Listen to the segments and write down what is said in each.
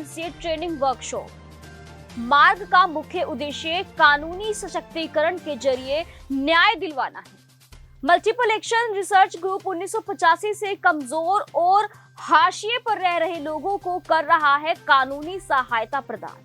दिवसीय training workshop. मार्ग का मुख्य उद्देश्य कानूनी सशक्तिकरण के जरिए न्याय दिलवाना है। मल्टीपल एक्शन रिसर्च ग्रुप 1985 से कमजोर और हाशिए पर रह रहे लोगों को कर रहा है कानूनी सहायता प्रदान।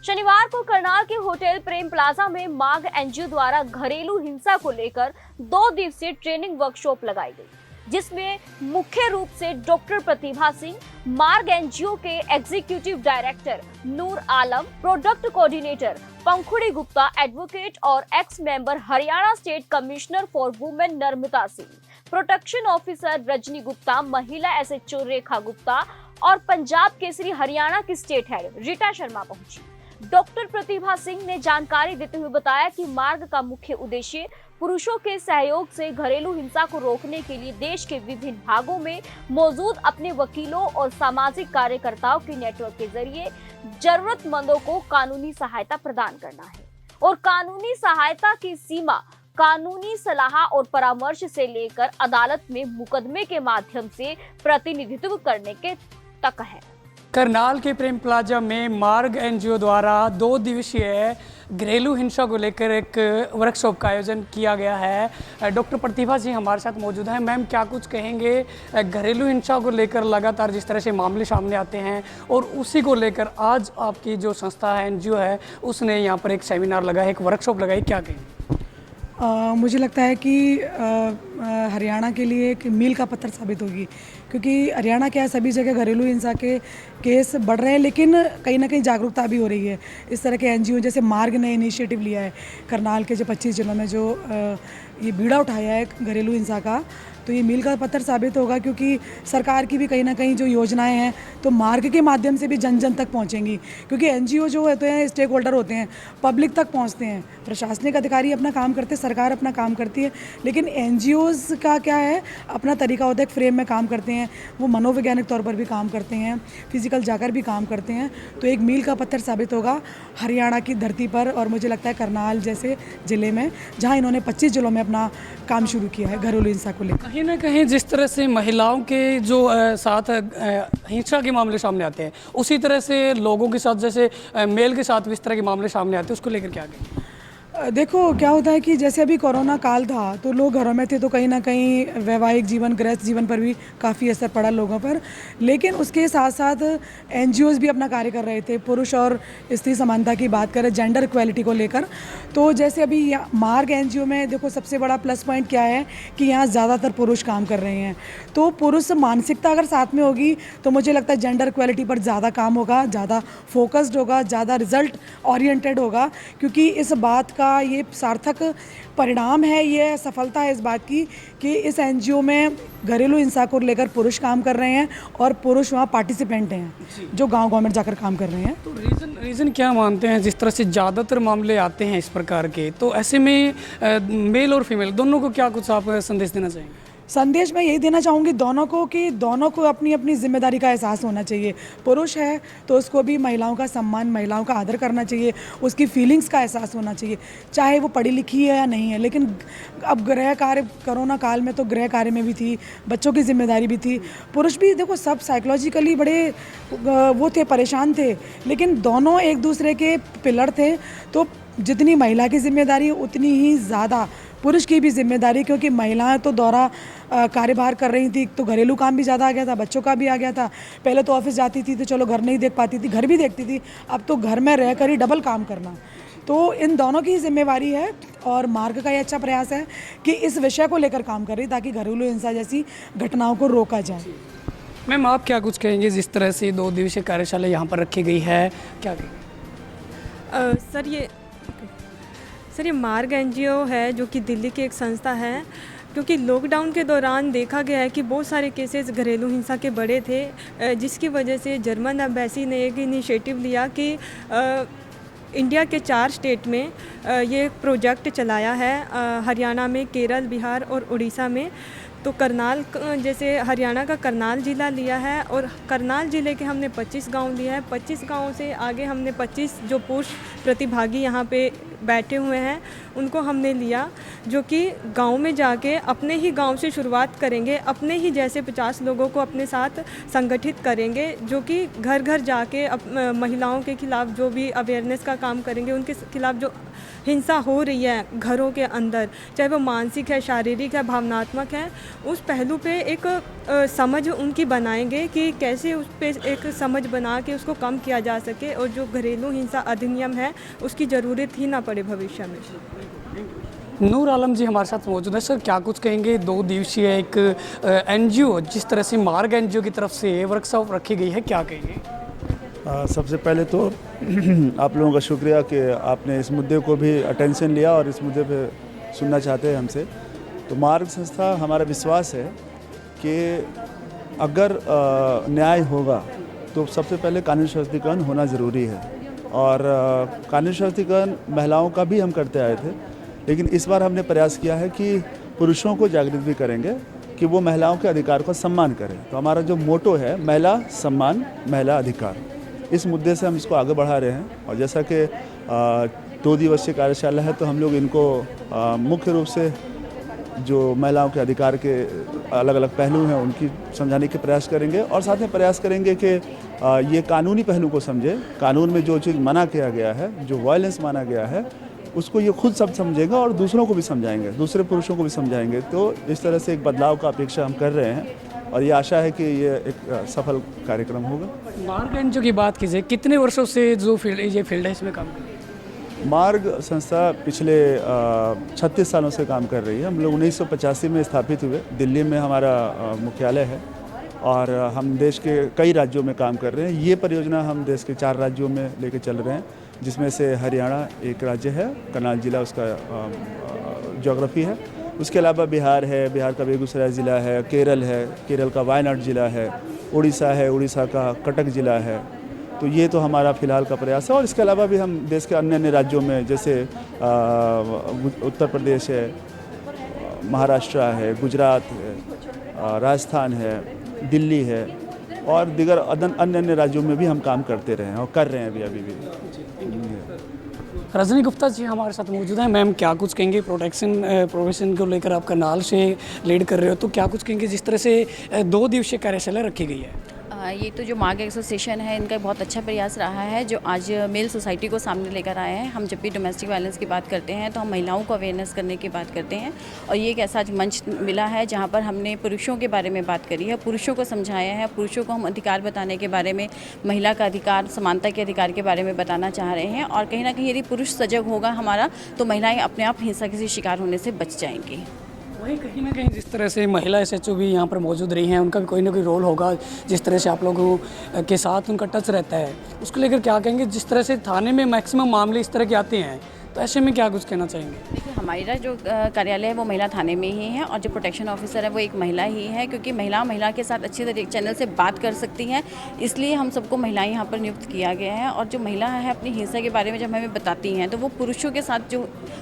शनिवार को करनाल के होटल प्रेम प्लाजा में मार्ग एनजीओ द्वारा घरेलू हिंसा को लेकर 2 दिवसीय ट्रेनिंग वर्कशॉप लगाई गई, जिसमें मुख्य रूप से डॉक्टर प्रतिभा सिंह, मार्ग एनजीओ के executive director Noor Alam, product coordinator पंखुड़ी गुप्ता, एडवोकेट और x member Haryana state commissioner for women Narmada Singh, protection officer Rajni Gupta, महिला एसएचओ रेखा गुप्ता और पंजाब केसरी हरियाणा की स्टेट हेड रीटा शर्मा पहुंची। डॉक्टर प्रतिभा सिंह ने जानकारी देते हुए बताया कि मार्ग का मुख्य उद्देश्य पुरुषों के सहयोग से घरेलू हिंसा को रोकने के लिए देश के विभिन्न भागों में मौजूद अपने वकीलों और सामाजिक कार्यकर्ताओं के नेटवर्क के जरिए जरूरतमंदों को कानूनी सहायता प्रदान करना है और कानूनी सहायता की सीमा कानूनी सलाह और परामर्श से लेकर अदालत में मुकदमे के माध्यम से प्रतिनिधित्व करने के तक है। करनाल के प्रेम प्लाजा में मार्ग एनजीओ द्वारा 2 दिवसीय घरेलू हिंसा को लेकर एक वर्कशॉप का आयोजन किया गया है। डॉक्टर प्रतिभा जी हमारे साथ मौजूद हैं। मैम, क्या कुछ कहेंगे घरेलू हिंसा को लेकर लगातार जिस तरह से मामले सामने आते हैं और उसी को लेकर आज आपकी जो संस्था है एनजीओ है उसने यहाँ पर एक सेमिनार लगाया, एक वर्कशॉप लगाई, क्या कहेंगे? मुझे लगता है कि हरियाणा के लिए एक मील का पत्थर साबित होगी, क्योंकि हरियाणा क्या है, सभी जगह घरेलू हिंसा के केस बढ़ रहे हैं, लेकिन कहीं ना कहीं जागरूकता भी हो रही है। इस तरह के एनजीओ जैसे मार्ग ने इनिशिएटिव लिया है करनाल के जो 25 जिलों में जो ये बीड़ा उठाया है घरेलू हिंसा का, तो ये मील का पत्थर साबित होगा, क्योंकि सरकार की भी कहीं ना कहीं जो योजनाएं हैं तो मार्ग के माध्यम से भी जन जन तक पहुंचेंगी, क्योंकि एनजीओ जो होते हैं स्टेक होल्डर होते हैं, पब्लिक तक पहुंचते हैं। प्रशासनिक अधिकारी अपना काम करते हैं, सरकार अपना काम करती है, लेकिन एनजीओज का क्या है, अपना तरीका होता है, एक फ्रेम में काम करते हैं, वो मनोवैज्ञानिक तौर पर भी काम करते हैं, फिजिकल जाकर भी काम करते हैं। तो एक मील का पत्थर साबित होगा हरियाणा की धरती पर, और मुझे लगता है करनाल जैसे ज़िले में जहाँ इन्होंने 25 जिलों में अपना काम शुरू किया है घरेलू हिंसा को लेकर। कहीं ना कहीं जिस तरह से महिलाओं के जो साथ हिंसा के मामले सामने आते हैं, उसी तरह से लोगों के साथ जैसे मेल के साथ भी इस तरह के मामले सामने आते हैं, उसको लेकर क्या कहें? देखो क्या होता है कि जैसे अभी कोरोना काल था तो लोग घरों में थे, तो कहीं ना कहीं वैवाहिक जीवन, गृहस्थ जीवन पर भी काफ़ी असर पड़ा लोगों पर, लेकिन उसके साथ साथ एनजीओज भी अपना कार्य कर रहे थे। पुरुष और स्त्री समानता की बात करें, जेंडर इक्वालिटी को लेकर, तो जैसे अभी मार्ग एनजीओ में देखो सबसे बड़ा प्लस पॉइंट क्या है कि यहाँ ज़्यादातर पुरुष काम कर रहे हैं। तो पुरुष मानसिकता अगर साथ में होगी तो मुझे लगता है जेंडर इक्वालिटी पर ज़्यादा काम होगा, ज़्यादा फोकस्ड होगा, ज़्यादा रिजल्ट ओरिएंटेड होगा, क्योंकि इस बात का ये सार्थक परिणाम है, ये सफलता है इस बात की कि इस एनजीओ में घरेलू हिंसा को लेकर पुरुष काम कर रहे हैं और पुरुष वहाँ पार्टिसिपेंट हैं जो गांव में जाकर काम कर रहे हैं। तो रीज़न क्या मानते हैं? जिस तरह से ज़्यादातर मामले आते हैं इस प्रकार के, तो ऐसे में मेल और फीमेल दोनों को क्या कुछ आप संदेश देना चाहेंगे? संदेश मैं यही देना चाहूँगी दोनों को कि दोनों को अपनी अपनी जिम्मेदारी का एहसास होना चाहिए। पुरुष है तो उसको भी महिलाओं का सम्मान, महिलाओं का आदर करना चाहिए, उसकी फीलिंग्स का एहसास होना चाहिए, चाहे वो पढ़ी लिखी है या नहीं है। लेकिन अब गृह कार्य, कोरोना काल में तो गृह कार्य में भी थी, बच्चों की जिम्मेदारी भी थी, पुरुष भी देखो सब साइकोलॉजिकली बड़े वो थे, परेशान थे, लेकिन दोनों एक दूसरे के पिलर थे। तो जितनी महिला की जिम्मेदारी उतनी ही ज़्यादा पुरुष की भी जिम्मेदारी, क्योंकि महिलाएं तो दोहरा कार्यभार कर रही थी, तो घरेलू काम भी ज़्यादा आ गया था, बच्चों का भी आ गया था। पहले तो ऑफिस जाती थी तो चलो घर नहीं देख पाती थी, घर भी देखती थी, अब तो घर में रह कर ही डबल काम करना। तो इन दोनों की जिम्मेवारी है, और मार्ग का ये अच्छा प्रयास है कि इस विषय को लेकर काम कर रही ताकि घरेलू हिंसा जैसी घटनाओं को रोका जाए। मैम, आप क्या कुछ कहेंगे जिस तरह से 2 दिवसीय कार्यशाला यहाँ पर रखी गई है, क्या कहेंगे? सर ये मार्ग एनजीओ है जो कि दिल्ली की एक संस्था है, क्योंकि लॉकडाउन के दौरान देखा गया है कि बहुत सारे केसेस घरेलू हिंसा के बढ़े थे, जिसकी वजह से जर्मन एम्बेसी ने एक इनिशिएटिव लिया कि इंडिया के 4 स्टेट में ये प्रोजेक्ट चलाया है, हरियाणा में, केरल, बिहार और उड़ीसा में। तो करनाल, जैसे हरियाणा का करनाल ज़िला लिया है और करनाल ज़िले के हमने 25 गांव लिया है। 25 गांवों से आगे हमने 25 जो पुरुष प्रतिभागी यहाँ पे बैठे हुए हैं उनको हमने लिया, जो कि गांव में जाके अपने ही गांव से शुरुआत करेंगे, अपने ही जैसे 50 लोगों को अपने साथ संगठित करेंगे, जो कि घर घर जाके महिलाओं के खिलाफ जो भी अवेयरनेस का काम करेंगे, उनके खिलाफ जो हिंसा हो रही है घरों के अंदर, चाहे वो मानसिक है, शारीरिक है, भावनात्मक है, उस पहलू पे एक समझ उनकी बनाएंगे कि कैसे उस पे एक समझ बना के उसको कम किया जा सके और जो घरेलू हिंसा अधिनियम है उसकी ज़रूरत ही ना पड़े भविष्य में। नूर आलम जी हमारे साथ मौजूद है। सर, क्या कुछ कहेंगे, 2 दिवसीय एक एनजीओ जिस तरह से मार्ग एनजीओ की तरफ से वर्कशॉप रखी गई है, क्या कहेंगे? सबसे पहले तो आप लोगों का शुक्रिया कि आपने इस मुद्दे को भी अटेंशन लिया और इस मुद्दे पे सुनना चाहते हैं हमसे। तो मार्ग संस्था, हमारा विश्वास है कि अगर न्याय होगा तो सबसे पहले कानूनी सशक्तिकरण होना ज़रूरी है, और कानूनी सशक्तिकरण महिलाओं का भी हम करते आए थे, लेकिन इस बार हमने प्रयास किया है कि पुरुषों को जागृत भी करेंगे कि वो महिलाओं के अधिकार का सम्मान करें। तो हमारा जो मोटो है महिला सम्मान महिला अधिकार, इस मुद्दे से हम इसको आगे बढ़ा रहे हैं। और जैसा कि 2 दिवसीय कार्यशाला है, तो हम लोग इनको मुख्य रूप से जो महिलाओं के अधिकार के अलग अलग पहलू हैं उनकी समझाने के प्रयास करेंगे, और साथ में प्रयास करेंगे कि ये कानूनी पहलू को समझे। कानून में जो चीज़ मना किया गया है, जो वायलेंस माना गया है, उसको ये खुद सब समझेगा और दूसरों को भी समझाएंगे, दूसरे पुरुषों को भी समझाएंगे। तो इस तरह से एक बदलाव का अपेक्षा हम कर रहे हैं, और ये आशा है कि ये एक सफल कार्यक्रम होगा। मार्ग एनजीओ की बात कीजिए, कितने वर्षों से जो ये फील्ड है इसमें काम कर रही है? मार्ग संस्था पिछले 36 सालों से काम कर रही है। हम लोग 1985 में स्थापित हुए, दिल्ली में हमारा मुख्यालय है, और हम देश के कई राज्यों में काम कर रहे हैं। ये परियोजना हम देश के 4 राज्यों में लेके चल रहे हैं, जिसमें से हरियाणा एक राज्य है, करनाल जिला उसका ज्योग्राफी है। उसके अलावा बिहार है, बिहार का बेगूसराय ज़िला है, केरल है, केरल का वायनाड ज़िला है, उड़ीसा है, उड़ीसा का कटक ज़िला है। तो ये तो हमारा फ़िलहाल का प्रयास है, और इसके अलावा भी हम देश के अन्य अन्य राज्यों में, जैसे उत्तर प्रदेश है, महाराष्ट्र है, गुजरात है, राजस्थान है, दिल्ली है, और दीगर अन्य अन्य राज्यों में भी हम काम करते रहे हैं और कर रहे हैं अभी भी। रजनी गुप्ता जी हमारे साथ मौजूद हैं। मैम, क्या कुछ कहेंगे, प्रोफेशन को लेकर आप करनाल से लीड कर रहे हो, तो क्या कुछ कहेंगे जिस तरह से 2 दिवसीय कार्यशाला रखी गई है? ये तो जो मार्ग एसोसिएशन है, इनका बहुत अच्छा प्रयास रहा है, जो आज मेल सोसाइटी को सामने लेकर आए हैं। हम जब भी डोमेस्टिक वायलेंस की बात करते हैं तो हम महिलाओं को अवेयरनेस करने की बात करते हैं, और ये एक ऐसा मंच मिला है जहाँ पर हमने पुरुषों के बारे में बात करी है, पुरुषों को समझाया है, पुरुषों को हम अधिकार बताने के बारे में, महिला का अधिकार, समानता के अधिकार के बारे में बताना चाह रहे हैं। और कहीं ना कहीं यदि पुरुष सजग होगा हमारा, तो महिलाएँ अपने आप हिंसा के शिकार होने से बच जाएंगी। वही कहीं ना कहीं जिस तरह से महिला SHO भी यहाँ पर मौजूद रही हैं, उनका भी कोई ना कोई रोल होगा, जिस तरह से आप लोगों के साथ उनका टच रहता है, उसको लेकर क्या कहेंगे? जिस तरह से थाने में मैक्सिमम मामले इस तरह के आते हैं, तो ऐसे में क्या कुछ कहना चाहेंगे? देखिए, हमारा जो कार्यालय है वो महिला थाने में ही है, और जो प्रोटेक्शन ऑफिसर है वो एक महिला ही है, क्योंकि महिला के साथ अच्छी तरीके चैनल से बात कर सकती हैं, इसलिए हम सबको महिलाएं यहाँ पर नियुक्त किया गया है। और जो महिला है अपनी हिंसा के बारे में जब हमें बताती हैं, तो वो पुरुषों के साथ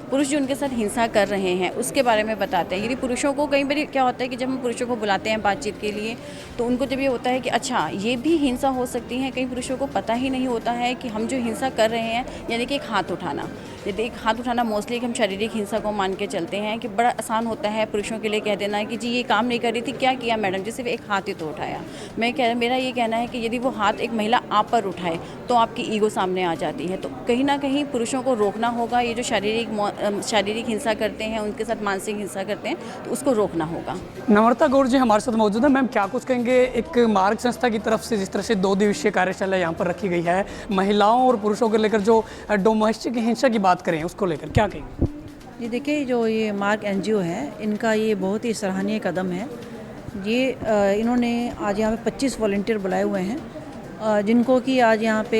पुरुष जो उनके साथ हिंसा कर रहे हैं उसके बारे में बताते हैं। यदि पुरुषों को कई बार क्या होता है कि जब हम पुरुषों को बुलाते हैं बातचीत के लिए, तो उनको जब ये होता है कि अच्छा ये भी हिंसा हो सकती है, कई पुरुषों को पता ही नहीं होता है कि हम जो हिंसा कर रहे हैं, यानी कि एक हाथ उठाना, यदि एक हाथ उठाना मोस्टली हम शारीरिक हिंसा को मान के चलते हैं कि बड़ा आसान होता है पुरुषों के लिए कह देना है कि जी ये काम नहीं कर रही थी, क्या किया मैडम जी, सिर्फ एक हाथ ही तो उठाया। मेरा ये कहना है कि यदि वो हाथ एक महिला आप पर उठाए तो आपकी ईगो सामने आ जाती है। तो कहीं ना कहीं पुरुषों को रोकना होगा, ये जो शारीरिक हिंसा करते हैं, उनके साथ मानसिक हिंसा करते हैं, तो उसको रोकना होगा। नम्रता गौर जी हमारे साथ मौजूद है। मैम, क्या कुछ कहेंगे, एक मार्ग संस्था की तरफ से जिस तरह से 2 दिवसीय कार्यशाला यहाँ पर रखी गई है, महिलाओं और पुरुषों को लेकर जो डोमेस्टिक हिंसा की बात करें उसको लेकर क्या कहेंगे? जी देखिए, जो ये मार्ग NGO है, इनका ये बहुत ही सराहनीय कदम है। ये इन्होंने आज यहाँ पे 25 वॉलंटियर बुलाए हुए हैं, जिनको कि आज यहाँ पे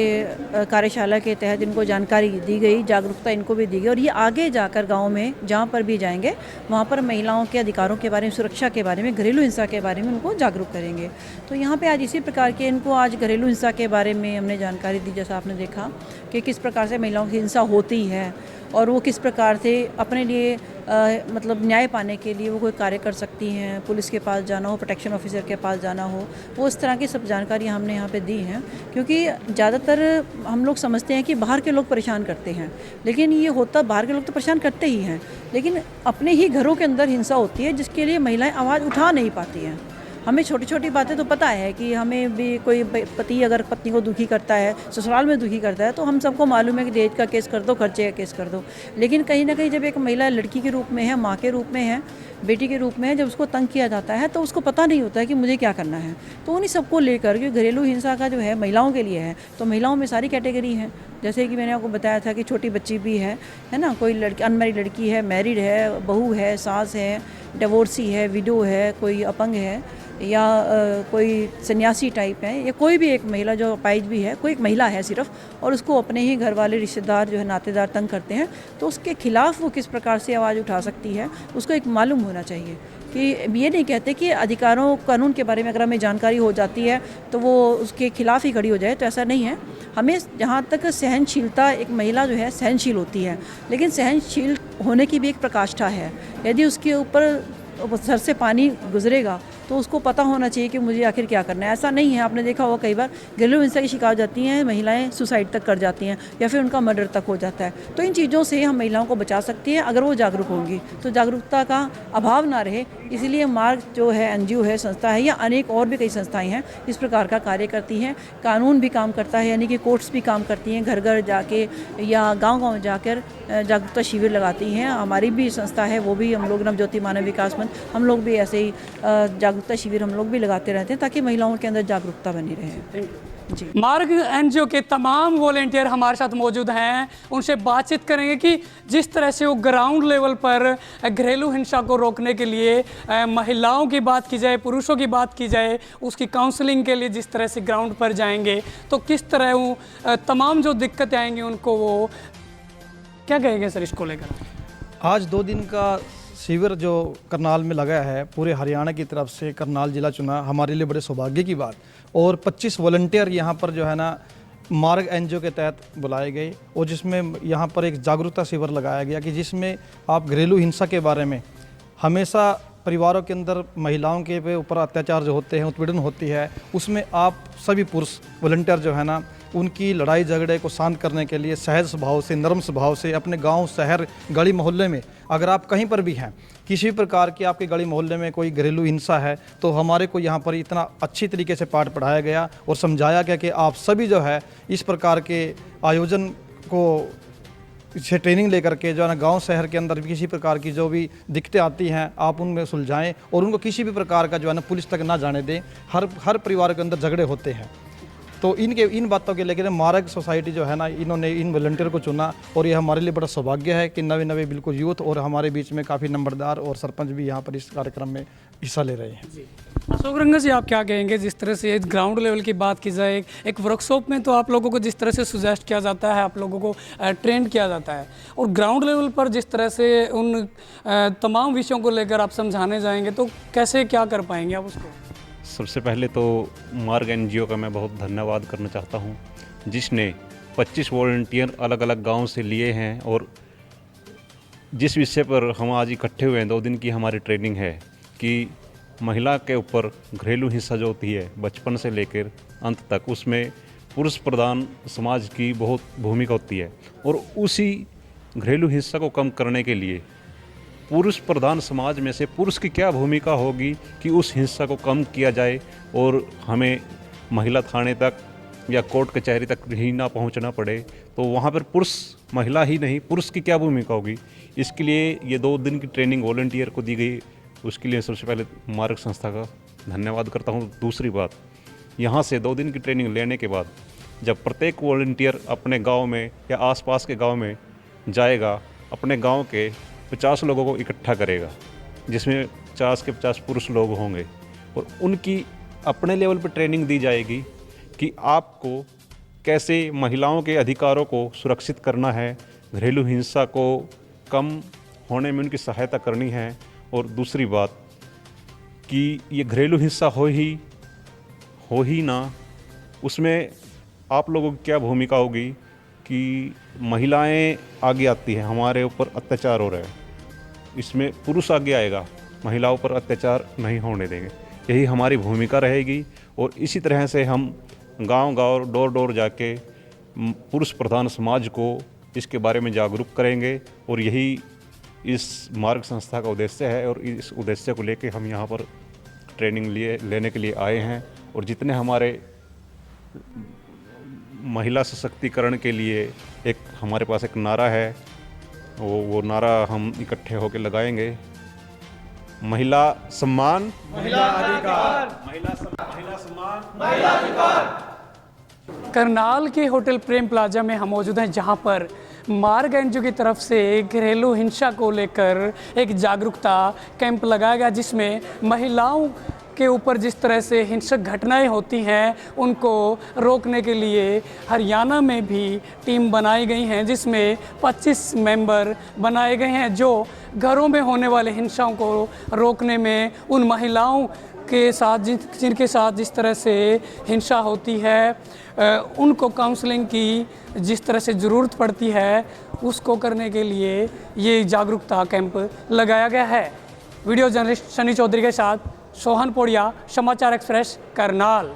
कार्यशाला के तहत इनको जानकारी दी गई, जागरूकता इनको भी दी गई, और ये आगे जाकर गांव में जहाँ पर भी जाएंगे वहाँ पर महिलाओं के अधिकारों के बारे में, सुरक्षा के बारे में, घरेलू हिंसा के बारे में उनको जागरूक करेंगे। तो यहाँ पे आज इसी प्रकार के इनको आज घरेलू हिंसा के बारे में हमने जानकारी दी, जैसा आपने देखा कि किस प्रकार से महिलाओं की हिंसा होती है, और वो किस प्रकार से अपने लिए मतलब न्याय पाने के लिए वो कोई कार्य कर सकती हैं, पुलिस के पास जाना हो, प्रोटेक्शन ऑफिसर के पास जाना हो, वो इस तरह की सब जानकारी हमने यहाँ पे दी हैं। क्योंकि ज़्यादातर हम लोग समझते हैं कि बाहर के लोग परेशान करते हैं, लेकिन ये होता बाहर के लोग तो परेशान करते ही हैं, लेकिन अपने ही घरों के अंदर हिंसा होती है जिसके लिए महिलाएं आवाज़ उठा नहीं पाती हैं। हमें छोटी छोटी बातें तो पता है कि हमें भी कोई पति अगर पत्नी को दुखी करता है, ससुराल में दुखी करता है, तो हम सबको मालूम है कि दहेज का केस कर दो, खर्चे का केस कर दो। लेकिन कहीं ना कहीं जब एक महिला लड़की के रूप में है, माँ के रूप में है, बेटी के रूप में है, जब उसको तंग किया जाता है तो उसको पता नहीं होता है कि मुझे क्या करना है। तो उन्हीं सबको लेकर के घरेलू हिंसा का जो है महिलाओं के लिए है, तो महिलाओं में सारी कैटेगरी हैं। जैसे कि मैंने आपको बताया था कि छोटी बच्ची भी है ना, कोई लड़की अनमैरिड लड़की है, मैरिड है, बहू है, सास है, डिवोर्सी है, विडो है, कोई अपंग है, या कोई सन्यासी टाइप है, या कोई भी एक महिला जो अपाहिज भी है, कोई एक महिला है सिर्फ, और उसको अपने ही घर वाले रिश्तेदार जो है नातेदार तंग करते हैं, तो उसके खिलाफ वो किस प्रकार से आवाज़ उठा सकती है, उसको एक मालूम होना चाहिए। कि ये नहीं कहते कि अधिकारों कानून के बारे में अगर हमें जानकारी हो जाती है तो वो उसके खिलाफ ही खड़ी हो जाए, तो ऐसा नहीं है। हमें जहाँ तक सहनशीलता, एक महिला जो है सहनशील होती है, लेकिन सहनशील होने की भी एक प्रकाष्ठा है। यदि उसके ऊपर सर से पानी गुजरेगा तो उसको पता होना चाहिए कि मुझे आखिर क्या करना है। ऐसा नहीं है, आपने देखा होगा कई बार घरेलू हिंसा की शिकार हो जाती हैं महिलाएं, सुसाइड तक कर जाती हैं या फिर उनका मर्डर तक हो जाता है। तो इन चीज़ों से हम महिलाओं को बचा सकती हैं अगर वो जागरूक होंगी, तो जागरूकता का अभाव ना रहे। इसीलिए मार्ग जो है एनजीओ है, संस्था है, या अनेक और भी कई संस्थाएं हैं इस प्रकार का कार्य करती हैं। कानून भी काम करता है, यानी कि कोर्ट्स भी काम करती हैं, घर घर जाके या गाँव-गाँव जाकर जागरूकता शिविर लगाती हैं। हमारी भी संस्था है, वो भी हम लोग नवज्योति मानव विकास मंच, हम लोग भी ऐसे ही जागरूकता शिविर हम लोग भी लगाते रहते हैं ताकि महिलाओं के अंदर जागरूकता बनी रहे। जी, मार्ग एनजीओ के तमाम वॉलेंटियर हमारे साथ मौजूद हैं, उनसे बातचीत करेंगे कि जिस तरह से वो ग्राउंड लेवल पर घरेलू हिंसा को रोकने के लिए महिलाओं की बात की जाए, पुरुषों की बात की जाए, उसकी काउंसलिंग के लिए जिस तरह से ग्राउंड पर जाएंगे तो किस तरह वो तमाम जो दिक्कतें आएंगी उनको वो क्या कहेंगे सर इसको लेकर? आज 2 दिन का शिविर जो करनाल में लगा है, पूरे हरियाणा की तरफ से करनाल जिला चुना, हमारे लिए बड़े सौभाग्य की बात। और 25 वॉलंटियर यहाँ पर जो है ना मार्ग एनजीओ के तहत बुलाए गए, और जिसमें यहाँ पर एक जागरूकता शिविर लगाया गया कि जिसमें आप घरेलू हिंसा के बारे में, हमेशा परिवारों के अंदर महिलाओं के ऊपर अत्याचार जो होते हैं, उत्पीड़न होती है, उसमें आप सभी पुरुष वॉलंटियर जो है ना उनकी लड़ाई झगड़े को शांत करने के लिए सहज स्वभाव से, नरम स्वभाव से अपने गांव, शहर, गली मोहल्ले में अगर आप कहीं पर भी हैं, किसी प्रकार की आपके गली मोहल्ले में कोई घरेलू हिंसा है, तो हमारे को यहाँ पर इतना अच्छी तरीके से पाठ पढ़ाया गया और समझाया गया कि आप सभी जो है इस प्रकार के आयोजन को से ट्रेनिंग लेकर के जो है ना गांव शहर के अंदर किसी प्रकार की जो भी दिक्कतें आती हैं आप उनमें सुलझाएं और उनको किसी भी प्रकार का जो है ना पुलिस तक ना जाने दें। हर परिवार के अंदर झगड़े होते हैं, तो इन बातों के लेकर मार्ग सोसाइटी जो है ना इन्होंने इन वॉलंटियर को चुना, और ये हमारे लिए बड़ा सौभाग्य है कि नवे बिल्कुल यूथ और हमारे बीच में काफ़ी नंबरदार और सरपंच भी यहाँ पर इस कार्यक्रम में हिस्सा ले रहे हैं। अशोक रंगा जी, आप क्या कहेंगे जिस तरह से ग्राउंड लेवल की बात की जाए, एक वर्कशॉप में तो आप लोगों को जिस तरह से सुजेस्ट किया जाता है, आप लोगों को ट्रेन किया जाता है, और ग्राउंड लेवल पर जिस तरह से उन तमाम विषयों को लेकर आप समझाने जाएंगे तो कैसे क्या कर पाएंगे आप उसको? सबसे पहले तो मार्ग एनजीओ का मैं बहुत धन्यवाद करना चाहता हूं, जिसने 25 वॉलंटियर अलग अलग गांव से लिए हैं, और जिस विषय पर हम आज इकट्ठे हुए हैं, 2 दिन की हमारी ट्रेनिंग है कि महिला के ऊपर घरेलू हिंसा जो होती है बचपन से लेकर अंत तक, उसमें पुरुष प्रधान समाज की बहुत भूमिका होती है, और उसी घरेलू हिंसा को कम करने के लिए पुरुष प्रधान समाज में से पुरुष की क्या भूमिका होगी कि उस हिंसा को कम किया जाए, और हमें महिला थाने तक या कोर्ट कचहरी तक ही ना पहुंचना पड़े, तो वहां पर पुरुष, महिला ही नहीं पुरुष की क्या भूमिका होगी। इसके लिए ये 2 दिन की ट्रेनिंग वॉलंटियर को दी गई, उसके लिए सबसे पहले मार्ग संस्था का धन्यवाद करता हूं। दूसरी बात, यहाँ से 2 दिन की ट्रेनिंग लेने के बाद जब प्रत्येक वॉलंटियर अपने गाँव में या आसपास के गाँव में जाएगा, अपने गाँव के 50 लोगों को इकट्ठा करेगा, जिसमें 50 के 50 पुरुष लोग होंगे, और उनकी अपने लेवल पर ट्रेनिंग दी जाएगी कि आपको कैसे महिलाओं के अधिकारों को सुरक्षित करना है, घरेलू हिंसा को कम होने में उनकी सहायता करनी है। और दूसरी बात कि ये घरेलू हिंसा हो ही ना, उसमें आप लोगों की क्या भूमिका होगी कि महिलाएं आगे आती हैं, हमारे ऊपर अत्याचार हो रहा है, इसमें पुरुष आगे आएगा, महिलाओं पर अत्याचार नहीं होने देंगे। यही हमारी भूमिका रहेगी और इसी तरह से हम गांव-गांव डोर डोर जाके पुरुष प्रधान समाज को इसके बारे में जागरूक करेंगे और यही इस मार्ग संस्था का उद्देश्य है और इस उद्देश्य को लेके हम यहाँ पर ट्रेनिंग लेने के लिए आए हैं। और जितने हमारे महिला सशक्तिकरण के लिए एक हमारे पास एक नारा है, वो नारा हम इकट्ठे होकर लगाएंगे। महिला सम्मान, महिला अधिकार, महिला सम्मान, महिला अधिकार। करनाल के होटल प्रेम प्लाजा में हम मौजूद हैं, जहां पर मार्ग एनजीओ की तरफ से घरेलू हिंसा को लेकर एक जागरूकता कैंप लगाया गया, जिसमें महिलाओं के ऊपर जिस तरह से हिंसक घटनाएं होती हैं उनको रोकने के लिए हरियाणा में भी टीम बनाई गई हैं, जिसमें 25 मेंबर बनाए गए हैं जो घरों में होने वाले हिंसाओं को रोकने में उन महिलाओं के साथ जिनके साथ जिस तरह से हिंसा होती है उनको काउंसलिंग की जिस तरह से ज़रूरत पड़ती है उसको करने के लिए ये जागरूकता कैंप लगाया गया है। वीडियो जर्नलिस्ट शनि चौधरी के साथ सोहन पोड़िया, समाचार एक्सप्रेस, करनाल।